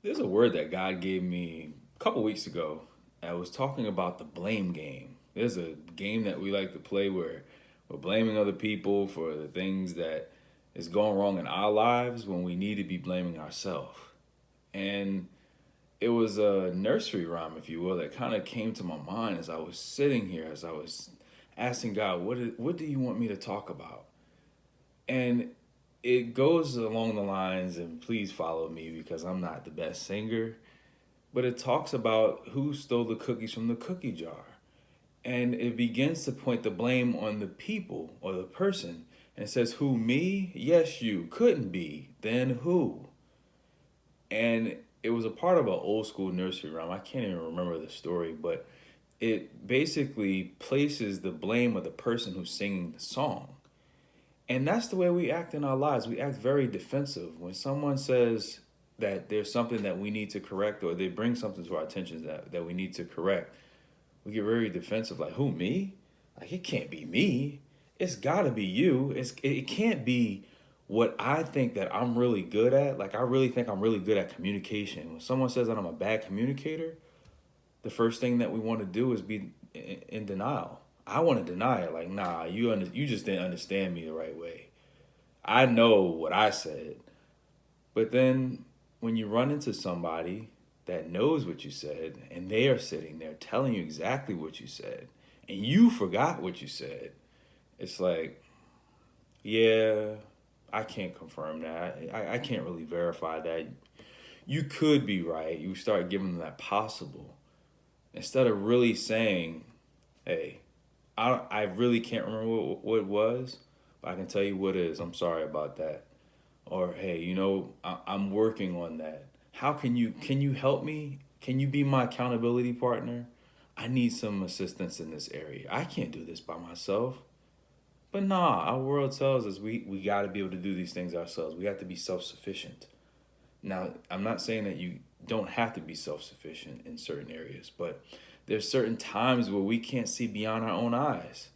There's a word that God gave me a couple weeks ago. I was talking about the blame game. There's a game that we like to play where we're blaming other people for the things that is going wrong in our lives when we need to be blaming ourselves. And it was a nursery rhyme, if you will, that kind of came to my mind as I was sitting here, as I was asking God, what do you want me to talk about? And it goes along the lines, and please follow me because I'm not the best singer, but it talks about who stole the cookies from the cookie jar. And it begins to point the blame on the people or the person. And it says, who, me? Yes, you. Couldn't be. Then who? And it was a part of an old school nursery rhyme. I can't even remember the story, but it basically places the blame of the person who's singing the song. And that's the way we act in our lives. We act very defensive. When someone says that there's something that we need to correct or they bring something to our attention that we need to correct, we get very defensive. Like, who, me? Like, it can't be me. It's got to be you. It can't be what I think that I'm really good at. Like, I really think I'm really good at communication. When someone says that I'm a bad communicator, the first thing that we want to do is be in denial. I want to deny it. Like, nah, you just didn't understand me the right way. I know what I said. But then when you run into somebody that knows what you said and they are sitting there telling you exactly what you said and you forgot what you said, it's like, yeah, I can't confirm that. I can't really verify that. You could be right. You start giving them that possible instead of really saying, hey, I really can't remember what it was, but I can tell you what it is. I'm sorry about that. Or hey, I'm working on that. How can you help me? Can you be my accountability partner? I need some assistance in this area. I can't do this by myself. But nah, our world tells us we got to be able to do these things ourselves. We have to be self-sufficient. Now, I'm not saying that you don't have to be self-sufficient in certain areas, but there's certain times where we can't see beyond our own eyes,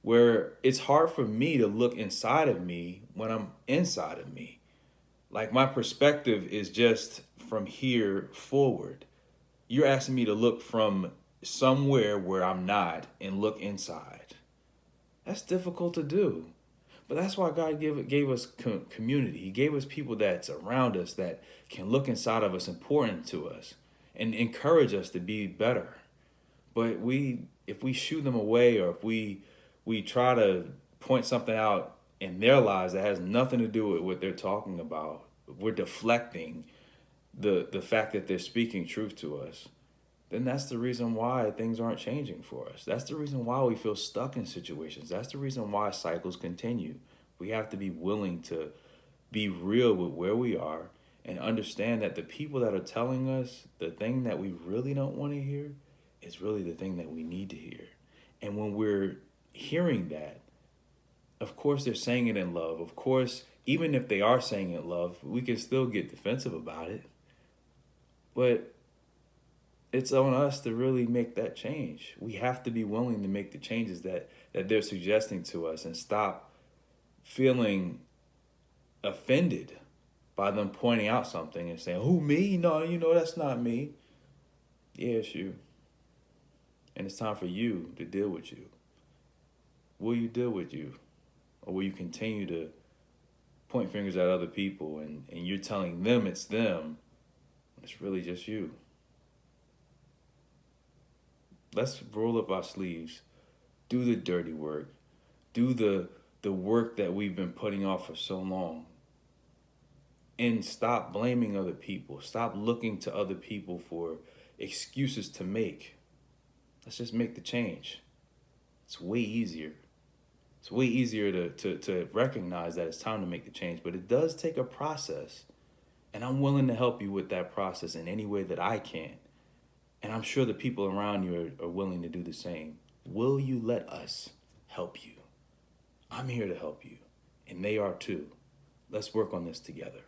where it's hard for me to look inside of me when I'm inside of me. Like my perspective is just from here forward. You're asking me to look from somewhere where I'm not and look inside. That's difficult to do. But that's why God gave us community. He gave us people that's around us that can look inside of us, important to us, and encourage us to be better. But if we shoo them away, or if we try to point something out in their lives that has nothing to do with what they're talking about, we're deflecting the fact that they're speaking truth to us. Then that's the reason why things aren't changing for us. That's the reason why we feel stuck in situations. That's the reason why cycles continue. We have to be willing to be real with where we are and understand that the people that are telling us the thing that we really don't want to hear is really the thing that we need to hear. And when we're hearing that, of course they're saying it in love. Of course, even if they are saying it in love, we can still get defensive about it. But it's on us to really make that change. We have to be willing to make the changes that they're suggesting to us and stop feeling offended by them pointing out something and saying, who, me? No, that's not me. Yeah, it's you. And it's time for you to deal with you. Will you deal with you? Or will you continue to point fingers at other people and you're telling them it's them, when it's really just you? Let's roll up our sleeves, do the dirty work, do the work that we've been putting off for so long. And stop blaming other people. Stop looking to other people for excuses to make. Let's just make the change. It's way easier. It's way easier to recognize that it's time to make the change, but it does take a process. And I'm willing to help you with that process in any way that I can. And I'm sure the people around you are willing to do the same. Will you let us help you? I'm here to help you, and they are too. Let's work on this together.